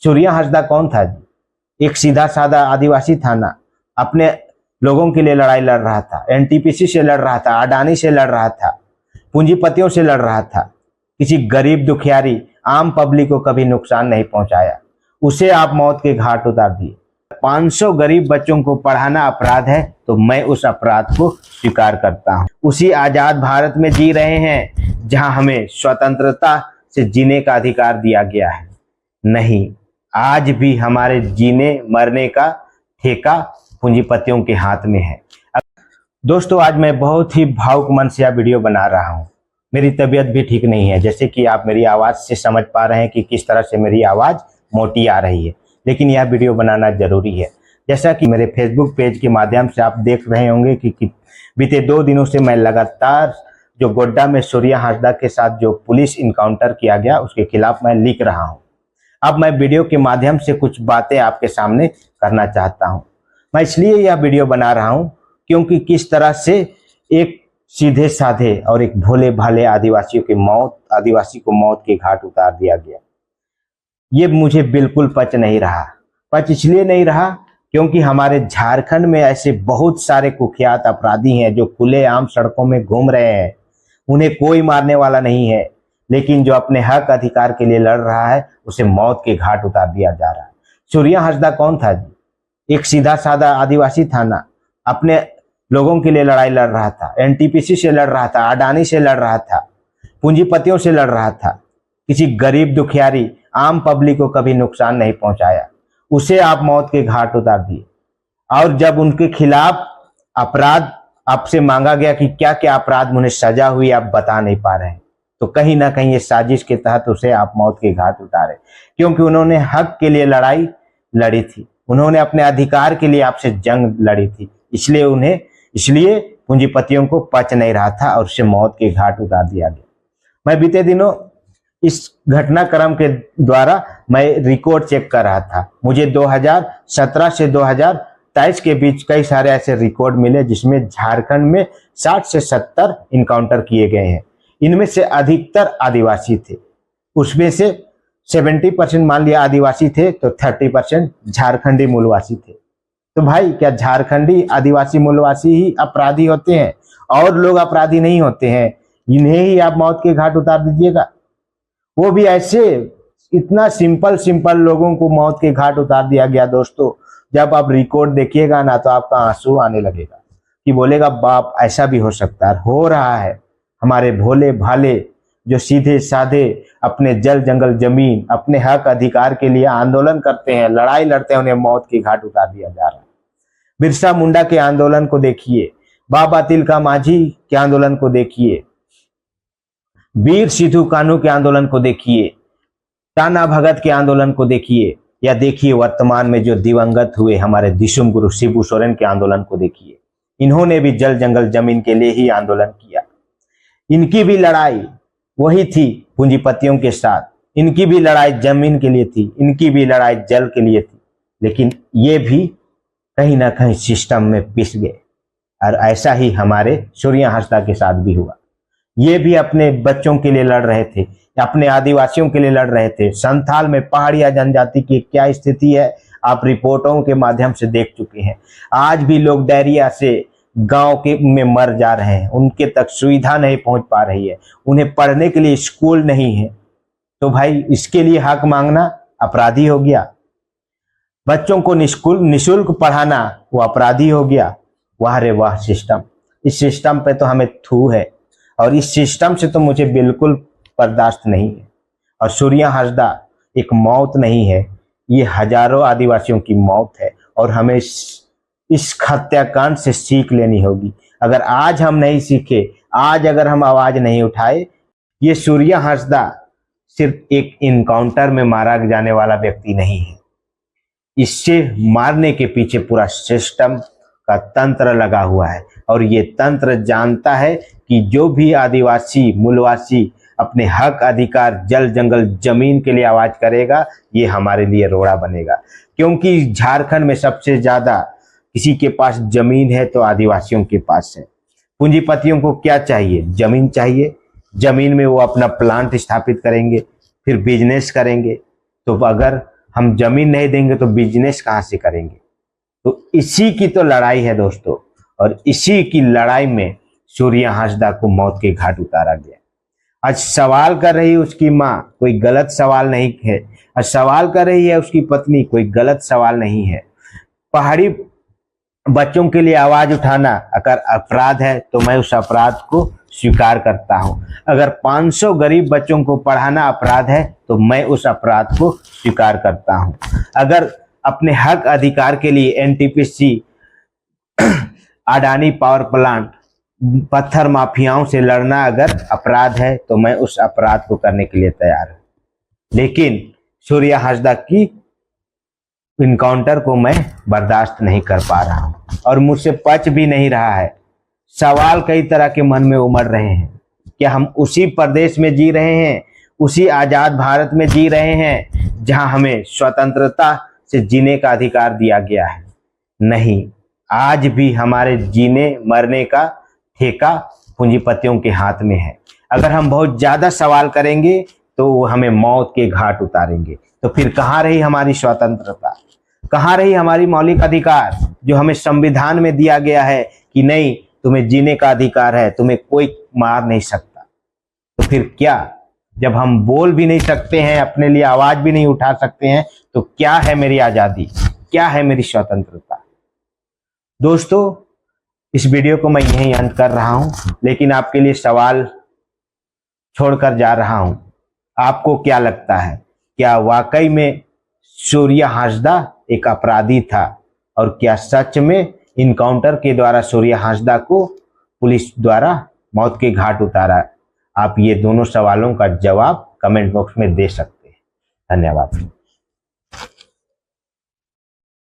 सूर्या हांसदा कौन था जी? एक सीधा साधा आदिवासी था ना, अपने लोगों के लिए लड़ाई लड़ रहा था, एनटीपीसी से लड़ रहा था, अडानी से लड़ रहा था, पूंजीपतियों से लड़ रहा था, किसी गरीब दुखियारी आम पब्लिक को कभी नुकसान नहीं पहुंचाया। उसे आप मौत के घाट उतार दिए। 500 गरीब बच्चों को पढ़ाना अपराध है तो मैं उस अपराध को स्वीकार करता हूं। उसी आजाद भारत में जी रहे हैं जहां हमें स्वतंत्रता से जीने का अधिकार दिया गया है। नहीं, आज भी हमारे जीने मरने का ठेका पूंजीपतियों के हाथ में है। दोस्तों, आज मैं बहुत ही भावुक मन से यह वीडियो बना रहा हूं। मेरी तबीयत भी ठीक नहीं है, जैसे कि आप मेरी आवाज से समझ पा रहे हैं कि किस तरह से मेरी आवाज मोटी आ रही है, लेकिन यह वीडियो बनाना जरूरी है। जैसा कि मेरे फेसबुक पेज के माध्यम से आप देख रहे होंगे कि बीते 2 दिनों से मैं लगातार जो गोड्डा में सूर्या हांसदा के साथ जो पुलिस इनकाउंटर किया गया उसके खिलाफ मैं लिख रहा हूं। अब मैं वीडियो के माध्यम से कुछ बातें आपके सामने करना चाहता हूं। मैं इसलिए यह वीडियो बना रहा हूं क्योंकि किस तरह से एक सीधे साधे और एक भोले भाले आदिवासी को मौत के घाट उतार दिया गया। ये मुझे बिल्कुल पच नहीं रहा। पच इसलिए नहीं रहा क्योंकि हमारे झारखंड में ऐसे बहुत सारे कुख्यात अपराधी हैं जो खुलेआम सड़कों में घूम रहे हैं। उन्हें कोई मारने वाला नहीं है, लेकिन जो अपने हक अधिकार के लिए लड़ रहा है उसे मौत के घाट उतार दिया जा रहा है। सूर्या हांसदा कौन था जी? एक सीधा साधा आदिवासी था ना, अपने लोगों के लिए लड़ाई लड़ रहा था, एनटीपीसी से लड़ रहा था, अडानी से लड़ रहा था, पूंजीपतियों से लड़ रहा था, किसी गरीब दुखियारी आम पब्लिक को कभी नुकसान नहीं पहुंचाया। उसे आप मौत के घाट उतार दिए। और जब उनके खिलाफ अपराध आपसे मांगा गया कि क्या क्या अपराध उन्हें सजा हुई, आप बता नहीं पा रहे हैं, तो कहीं ना कहीं ये साजिश के तहत उसे आप मौत के घाट उतारे, क्योंकि उन्होंने हक के लिए लड़ाई लड़ी थी, उन्होंने अपने अधिकार के लिए आपसे जंग लड़ी थी। इसलिए पूंजीपतियों को पच नहीं रहा था और उसे मौत के घाट उतार दिया गया। मैं बीते दिनों इस घटनाक्रम के द्वारा मैं रिकॉर्ड चेक कर रहा था। मुझे 2017 से 2023 के बीच कई सारे ऐसे रिकॉर्ड मिले जिसमें झारखंड में 60 से 70 इनकाउंटर किए गए हैं। इनमें से अधिकतर आदिवासी थे। उसमें से 70% मान लिया आदिवासी थे तो 30% झारखंडी मूलवासी थे। तो भाई, क्या झारखंडी आदिवासी मूलवासी ही अपराधी होते हैं और लोग अपराधी नहीं होते हैं? इन्हें ही आप मौत के घाट उतार दीजिएगा? वो भी ऐसे इतना सिंपल लोगों को मौत के घाट उतार दिया गया। दोस्तों, जब आप रिकॉर्ड देखिएगा ना तो आपका आंसू आने लगेगा कि बोलेगा बाप, ऐसा भी हो सकता है। हो रहा है। हमारे भोले भाले जो सीधे साधे अपने जल जंगल जमीन अपने हक अधिकार के लिए आंदोलन करते हैं, लड़ाई लड़ते हैं, उन्हें मौत के घाट उतार दिया जा रहा है। बिरसा मुंडा के आंदोलन को देखिए, बाबा तिलका माझी के आंदोलन को देखिए, वीर सिद्धू कान्हू के आंदोलन को देखिए, टाना भगत के आंदोलन को देखिए, या देखिए वर्तमान में जो दिवंगत हुए हमारे दिशुम गुरु शिबू सोरेन के आंदोलन को देखिए। इन्होंने भी जल जंगल जमीन के लिए ही आंदोलन किया। इनकी भी लड़ाई वही थी पूंजीपतियों के साथ, इनकी भी लड़ाई जमीन के लिए थी, इनकी भी लड़ाई जल के लिए थी, लेकिन ये भी कहीं ना कहीं सिस्टम में पिस गए। और ऐसा ही हमारे सूर्या हांसदा के साथ भी हुआ। ये भी अपने बच्चों के लिए लड़ रहे थे, अपने आदिवासियों के लिए लड़ रहे थे। संथाल में पहाड़िया जनजाति की क्या स्थिति है आप रिपोर्टों के माध्यम से देख चुके हैं। आज भी लोग डायरिया से गांव के में मर जा रहे हैं, उनके तक सुविधा नहीं पहुंच पा रही है, उन्हें पढ़ने के लिए स्कूल नहीं है। तो भाई, इसके लिए हक मांगना अपराधी हो गया। बच्चों को निःशुल्क पढ़ाना वो अपराधी हो गया। वाह रे वाह सिस्टम। इस सिस्टम पे तो हमें थू है और इस सिस्टम से तो मुझे बिल्कुल बर्दाश्त नहीं है। और सूर्या हांसदा एक मौत नहीं है, ये हजारों आदिवासियों की मौत है और हमें इस हत्याकांड से सीख लेनी होगी। अगर आज हम नहीं सीखे, आज अगर हम आवाज नहीं उठाए, ये सूर्या हांसदा सिर्फ एक इनकाउंटर में मारा जाने वाला व्यक्ति नहीं है। इससे मारने के पीछे पूरा सिस्टम का तंत्र लगा हुआ है और ये तंत्र जानता है कि जो भी आदिवासी मूलवासी अपने हक अधिकार जल जंगल जमीन के लिए आवाज करेगा, ये हमारे लिए रोड़ा बनेगा। क्योंकि झारखंड में सबसे ज्यादा किसी के पास जमीन है तो आदिवासियों के पास है। पूंजीपतियों को क्या चाहिए? जमीन चाहिए। जमीन में वो अपना प्लांट स्थापित करेंगे, फिर बिजनेस करेंगे। तो अगर हम जमीन नहीं देंगे तो बिजनेस कहाँ से करेंगे। तो इसी की तो लड़ाई है दोस्तों, और इसी की लड़ाई में सूर्या हांसदा को मौत के घाट उतारा गया। आज सवाल कर रही उसकी माँ, कोई गलत सवाल नहीं है। आज सवाल कर रही है उसकी पत्नी, कोई गलत सवाल नहीं है। पहाड़ी बच्चों के लिए आवाज उठाना अगर अपराध है तो मैं उस अपराध को स्वीकार करता हूं। अगर 500 गरीब बच्चों को पढ़ाना अपराध है तो मैं उस अपराध को स्वीकार करता हूं। अगर अपने हक अधिकार के लिए एनटीपीसी, अडानी पावर प्लांट, पत्थर माफियाओं से लड़ना अगर अपराध है तो मैं उस अपराध को करने के लिए तैयार हूं। लेकिन सूर्या हांसदा की इनकाउंटर को मैं बर्दाश्त नहीं कर पा रहा हूं और मुझसे पच भी नहीं रहा है। सवाल कई तरह के मन में उमड़ रहे हैं। क्या हम उसी प्रदेश में जी रहे हैं, उसी आजाद भारत में जी रहे हैं जहां हमें स्वतंत्रता से जीने का अधिकार दिया गया है? नहीं, आज भी हमारे जीने मरने का ठेका पूंजीपतियों के हाथ में है। अगर हम बहुत ज्यादा सवाल करेंगे तो वो हमें मौत के घाट उतारेंगे। तो फिर कहाँ रही हमारी स्वतंत्रता, कहाँ रही हमारी मौलिक अधिकार जो हमें संविधान में दिया गया है कि नहीं, तुम्हें जीने का अधिकार है, तुम्हें कोई मार नहीं सकता। तो फिर क्या, जब हम बोल भी नहीं सकते हैं, अपने लिए आवाज भी नहीं उठा सकते हैं, तो क्या है मेरी आजादी, क्या है मेरी स्वतंत्रता? दोस्तों, इस वीडियो को मैं यहीं अंत कर रहा हूं, लेकिन आपके लिए सवाल छोड़कर जा रहा हूं। आपको क्या लगता है, क्या वाकई में सूर्या हांसदा एक अपराधी था, और क्या सच में इनकाउंटर के द्वारा सूर्या हांसदा को पुलिस द्वारा मौत के घाट उतारा? आप ये दोनों सवालों का जवाब कमेंट बॉक्स में दे सकते हैं। धन्यवाद।